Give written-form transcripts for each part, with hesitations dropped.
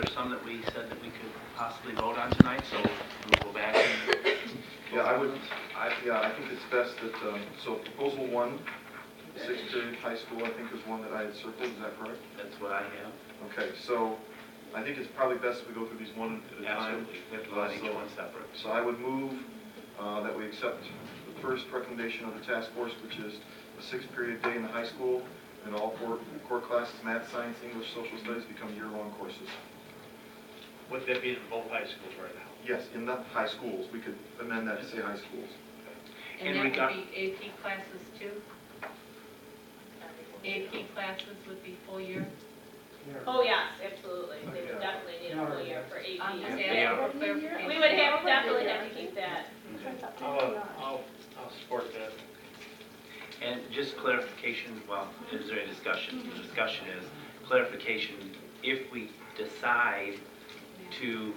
there some that we said that we could possibly vote on tonight? So we'll go back and... Yeah, I think it's best that, so proposal 1, 6th period high school, I think is one that I had circled, is that correct? That's what I have. Okay, so I think it's probably best if we go through these one at a time. Absolutely. We have to vote on each one separate. So I would move that we accept the first recommendation of the task force, which is a 6th period day in the high school, and all four core classes, math, science, English, social studies, become year-long courses. Would that be in both high schools right now? Yes, in the high schools. We could amend that to say high schools. And that would be AP classes too? AP classes would be full year? Oh, yes, absolutely. They would definitely need a full year for I'm just AP. asking for clarification. We would have, definitely have to keep that. I'll support that. And just clarification, well, is there any discussion? The discussion is clarification, if we decide to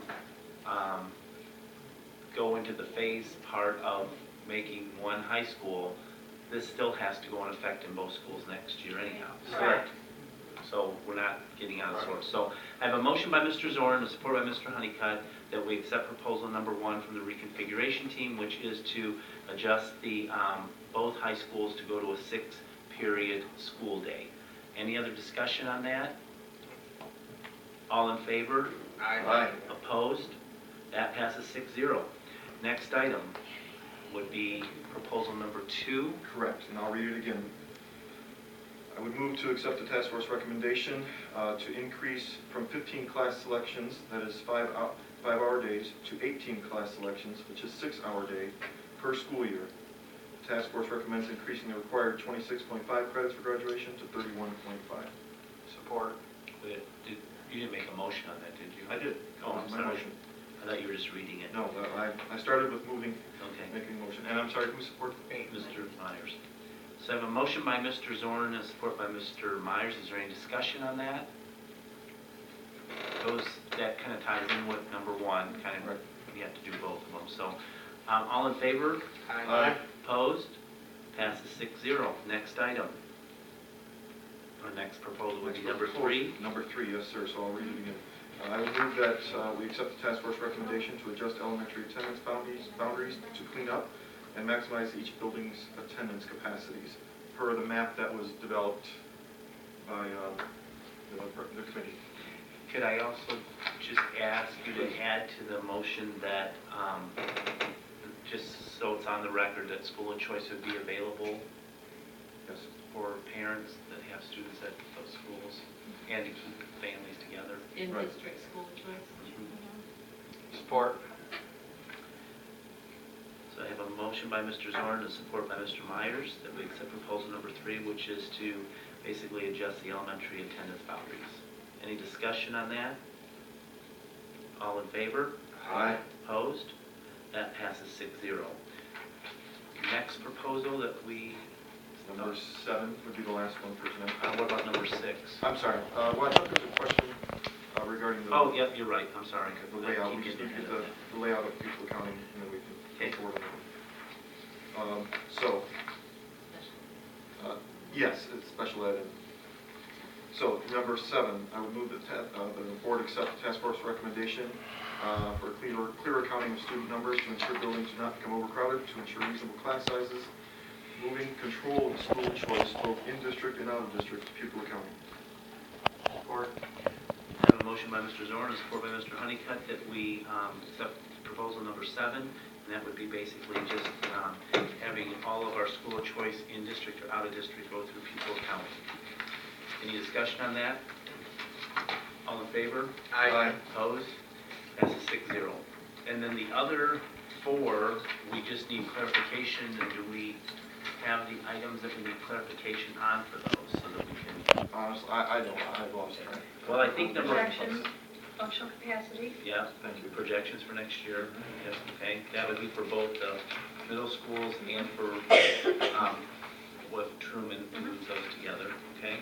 go into the phase part of making one high school, this still has to go in effect in both schools next year anyhow. Correct. So we're not getting out of sorts. So I have a motion by Mr. Zorn and support by Mr. Honeycutt that we accept proposal number 1 from the reconfiguration team, which is to adjust the both high schools to go to a 6-period school day. Any other discussion on that? All in favor? Aye. Opposed? That passes 6-0. Next item would be proposal number 2. Correct, and I'll read it again. I would move to accept the task force recommendation to increase from 15 class selections, that is 5-hour days, to 18 class selections, which is 6-hour day, per school year. The task force recommends increasing the required 26.5 credits for graduation to 31.5. Support. You didn't make a motion on that, did you? I did. Oh, I'm My sorry. motion. I thought you were just reading it. No, I started with moving, Okay. making a motion. And I'm sorry, who supported? Mr. Myers. So I have a motion by Mr. Zorn and support by Mr. Myers. Is there any discussion on that? That kind of ties in with number 1, kind of, Right. we have to do both of them. So, all in favor? Aye. Opposed? Passes 6-0. Next item. Our next proposal would be number 3. Number 3, yes, sir, so I'll read it again. I would move that we accept the task force recommendation to adjust elementary attendance boundaries to clean up and maximize each building's attendance capacities per the map that was developed by the committee. Could I also just ask you to add to the motion that, just so it's on the record, that school of choice would be available Yes. for parents that have students at those schools and to keep families together? In Right. district school choice? Support. So I have a motion by Mr. Zorn and support by Mr. Myers that we accept proposal number 3, which is to basically adjust the elementary attendance boundaries. Any discussion on that? All in favor? Aye. Opposed? That passes 6-0. Next proposal that we, Number 7 would be the last one for tonight. what about number 6? I'm sorry, well, I thought there was a question regarding the... Oh, yep, you're right, I'm sorry. The layout, I we keep just need to getting get ahead the layout of pupil accounting, and then we can go forward on it. Yes, it's special ed. So, number 7, I would move that the board accept the task force recommendation for clear accounting of student numbers to ensure buildings do not become overcrowded, to ensure reasonable class sizes, moving control of school choice both in district and out of district to pupil accounting. Support. I have a motion by Mr. Zorn and support by Mr. Honeycutt that we accept proposal number 7, and that would be basically just having all of our school of choice in district or out of district go through pupil accounting. Any discussion on that? All in favor? Aye. Opposed? Passes 6-0. And then the other 4, we just need clarification, and do we have the items that we need clarification on for those so that we can... Honestly, I don't, I've lost track. Well, I think number... Projections, functional capacity. Yeah, Thank you. projections for next year. Yes, okay. That would be for both the middle schools and for what Truman moves those together, okay?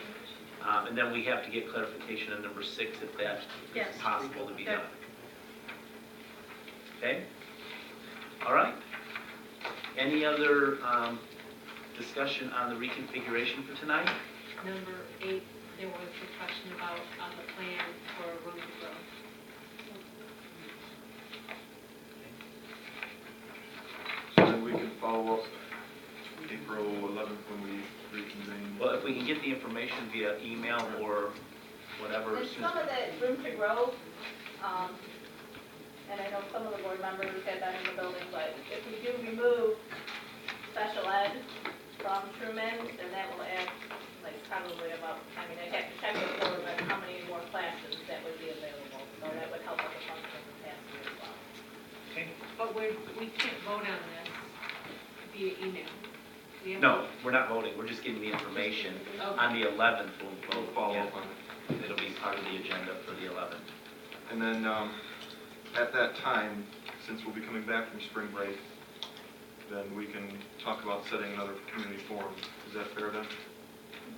And then we have to get clarification on number 6 if that Yes. is possible to be Okay. done. Okay? All right. Any other discussion on the reconfiguration for tonight? Number 8, there was a question about the plan for room to grow. anything. Well, if we can get the information via email or whatever. And as soon as- some of the room to grow, and I know some of the board members have been in the building, but if we do remove special ed from Truman, then that will add like probably about, I mean, I'd have to check with the board, but how many more classes that would be available. So that would help with the function capacity as well. Okay. But we can't vote on this via email. We have No, we're not voting, we're just getting the information. Okay. On the 11th, We'll follow up on it. It'll be part of the agenda for the 11th. And then, at that time, since we'll be coming back from spring break, then we can talk about setting another community forum. Is that fair then?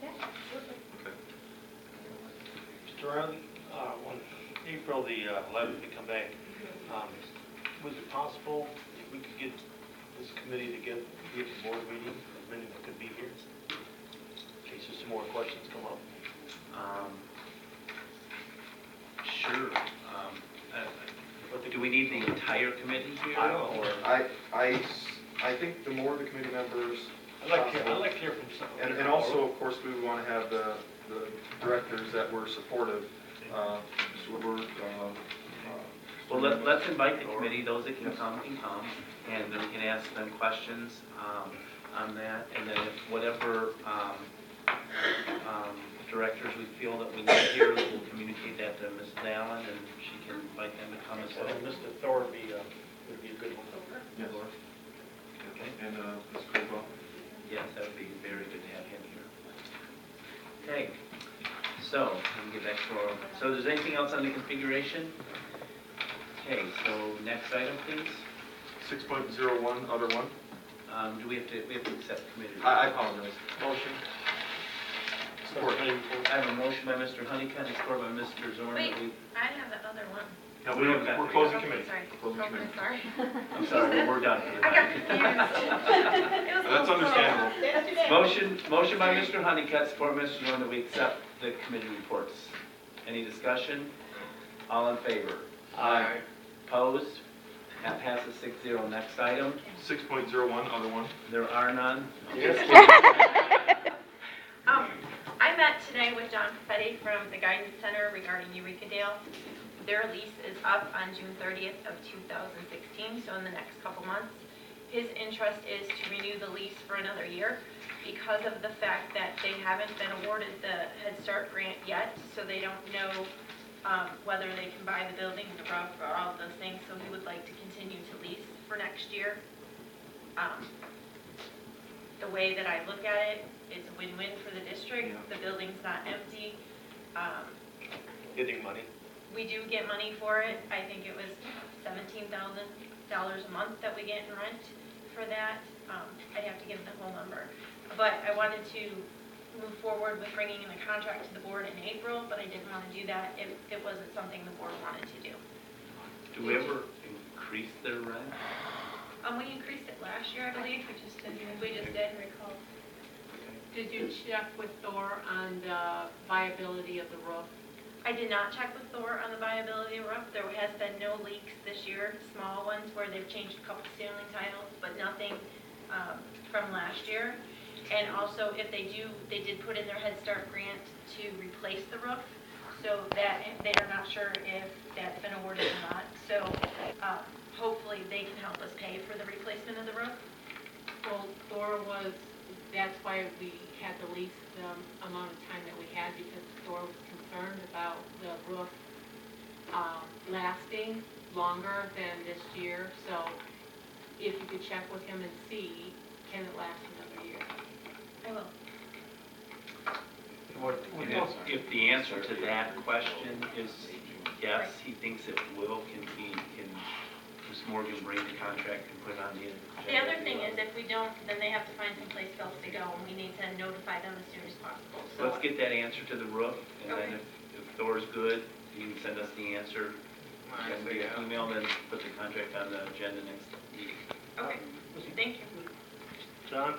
Okay, perfect. Okay. Mr. Riley, when April the 11th we come back, was it possible if we could get this committee to get a board meeting, as many that could be here, in case there's some more questions come up? Sure. Do we need the entire committee here? I don't know. Or I think the more the committee members I'd like to possible, hear from some. and also, of course, we would want to have the directors that were supportive, Mr. Woodward, Well, let's invite the committee, those that can come, and then we can ask them questions on that, and then if whatever directors we feel that we need here, we'll communicate that to Mrs. Allen, and she can invite them to come as well. And Mr. Thor would be a good one. Yes. Okay. And Ms. Caldwell. Yes, that would be very good to have him here. Okay, so, let me get back to our, so is there anything else on the configuration? Okay, so next item, please. 6.01, other one. Do we have to accept committee? I apologize. Motion. Support. I have a motion by Mr. Honeycutt, and support by Mr. Zorn. Wait, that we- I have the other one. No, We don't got we're it. closing Okay, committee. sorry. We're closing Okay, committee. sorry. I'm sorry, we're done for the I got night. confused. It was a That's little slow. understandable. That's today. Motion by Mr. Honeycutt, support by Mr. Zorn, that we accept the committee reports. Any discussion? All in favor? Aye. Opposed? That passes 6-0. Next item, 6.01, other one. there are none. I met today with John Perfetti from the Guidance Center regarding Eureka Dale. Their lease is up on June 30th of 2016, so in the next couple months. His interest is to renew the lease for another year because of the fact that they haven't been awarded the Head Start grant yet, so they don't know whether they can buy the building and the roof or all of those things, so he would like to continue to lease for next year. The way that I look at it, it's a win-win for the district. The building's not empty. Getting money. We do get money for it. I think it was $17,000 a month that we get in rent for that. I'd have to give the whole number. But I wanted to move forward with bringing in a contract to the board in April, but I didn't want to do that if it wasn't something the board wanted to do. Do we ever increase their rent? We increased it last year, I believe. We just did. Recall. Did you check with Thor on the viability of the roof? I did not check with Thor on the viability of the roof. There has been no leaks this year, small ones where they've changed a couple ceiling tiles, but nothing from last year. And also, if they did put in their Head Start grant to replace the roof, so that they are not sure if that's been awarded or not. So hopefully they can help us pay for the replacement of the roof. Well, Thor was, that's why we had the least amount of time that we had, because Thor was concerned about the roof lasting longer than this year. So if you could check with him and see, can it last another year? I will. If the answer to that question is yes, he thinks it will, can Ms. Morgan bring the contract and put it on the agenda? The other thing is, if we don't, then they have to find someplace else to go, and we need to notify them as soon as possible. So Let's get that answer to the roof, and then Okay. if Thor's good, you can send us the answer. Send me an email, then put the contract on the agenda next meeting. Okay, thank you. John,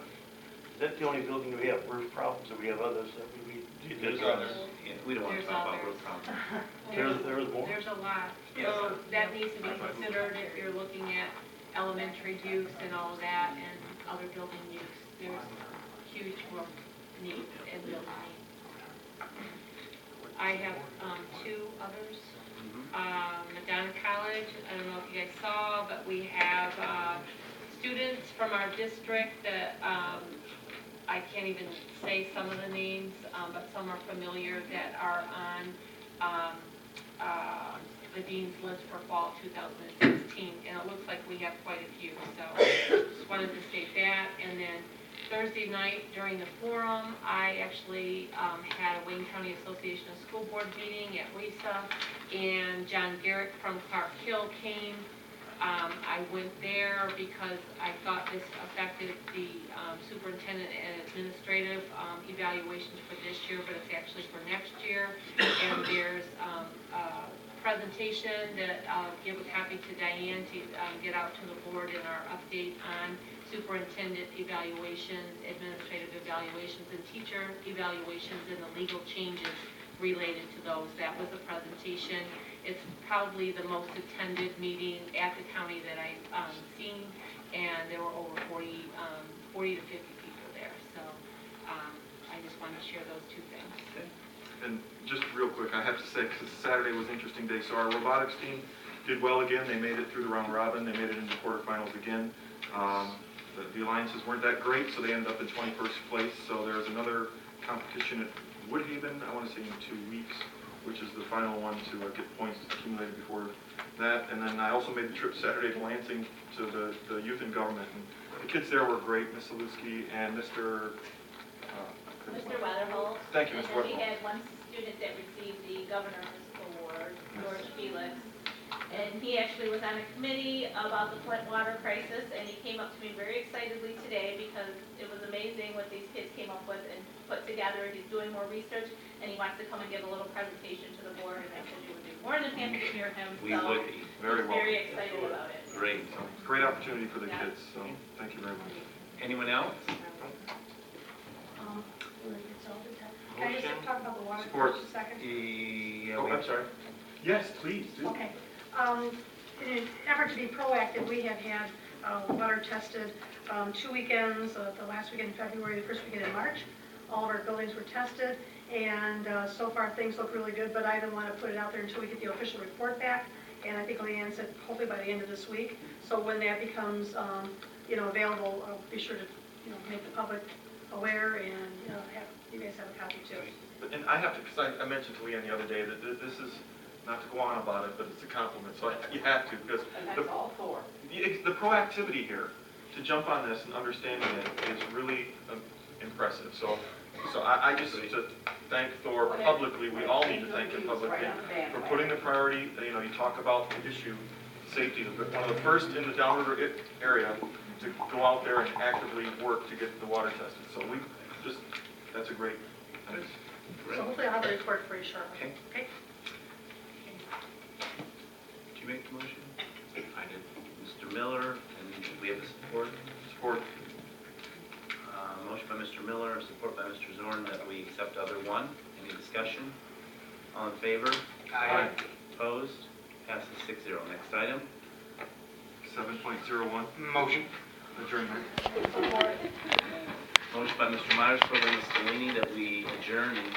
is that the only building we have roof problems, or we have others that we? There's others. Yeah, we don't want to There's talk about others. roof problems. There's more? There's a lot. Yes. So that needs to be considered if you're looking at elementary use and all of that, and other building use. There's huge roof needs and Bill's needs. I have two others. Madonna College, I don't know if you guys saw, but we have students from our district that, I can't even say some of the names, but some are familiar that are on the dean's list for fall 2016, and it looks like we have quite a few, so just wanted to state that. And then Thursday night during the forum, I actually had a Wayne County Association of School Board meeting at RISA, and John Garrett from Clark Hill came. I went there because I thought this affected the superintendent and administrative evaluations for this year, but it's actually for next year. And there's a presentation that I'll give a copy to Diane to get out to the board in our update on superintendent evaluations, administrative evaluations, and teacher evaluations, and the legal changes related to those. That was a presentation. It's probably the most attended meeting at the county that I've seen, and there were over 40 to 50 people there. So I just wanted to share those two things. Okay. And just real quick, I have to say, because Saturday was an interesting day, so our robotics team did well again. They made it through the round robin. They made it into quarterfinals again. The alliances weren't that great, so they ended up in 21st place. So there's another competition at Woodhaven, I want to say in 2 weeks, which is the final one to get points accumulated before that. And then I also made the trip Saturday to Lansing to the youth in government. And the kids there were great, Miss Saluski and Mr. Weatherholt. Thank you, Mr. And then we Weatherholt. had one student that received the governor's award, George Felix. And he actually was on a committee about the Flint water crisis, and he came up to me very excitedly today because it was amazing what these kids came up with and put together. He's doing more research, and he wants to come and give a little presentation to the board, and I said we would be more than happy to hear him. We So would be. Very he's well. very excited about it. Great. So, great opportunity for the Yeah. kids, so thank you very much. Anyone else? Can I just talk about the water Support. for just a second? Yeah, Oh, I'm sorry. Yes, please, do. Okay. In an effort to be proactive, we have had water tested 2 weekends, the last weekend in February, the first weekend in March. All of our buildings were tested, and so far things look really good, but I didn't want to put it out there until we get the official report back. And I think Leanne said hopefully by the end of this week. So when that becomes available, I'll be sure to make the public aware and have you guys have a copy too. And I have to, because I mentioned to Leanne the other day that this is, not to go on about it, but it's a compliment, so you have to, because the proactivity here, to jump on this and understanding it is really impressive. So I just to thank Thor publicly, we all need to thank him publicly for putting the priority, you talk about the issue, safety, one of the first in the downriver area to go out there and actively work to get the water tested. So that's a great, thanks. So hopefully I'll have a report for you shortly. Okay. Okay? Did you make the motion? I did. Mr. Miller, and we have a support. Support. Motion by Mr. Miller, support by Mr. Zorn, that we accept other one. Any discussion? All in favor? Aye. Opposed? Passes 6-0. Next item. 7.01, Motion. adjournment. Motion by Mr. Myers, support by Ms. Delaney, that we adjourn and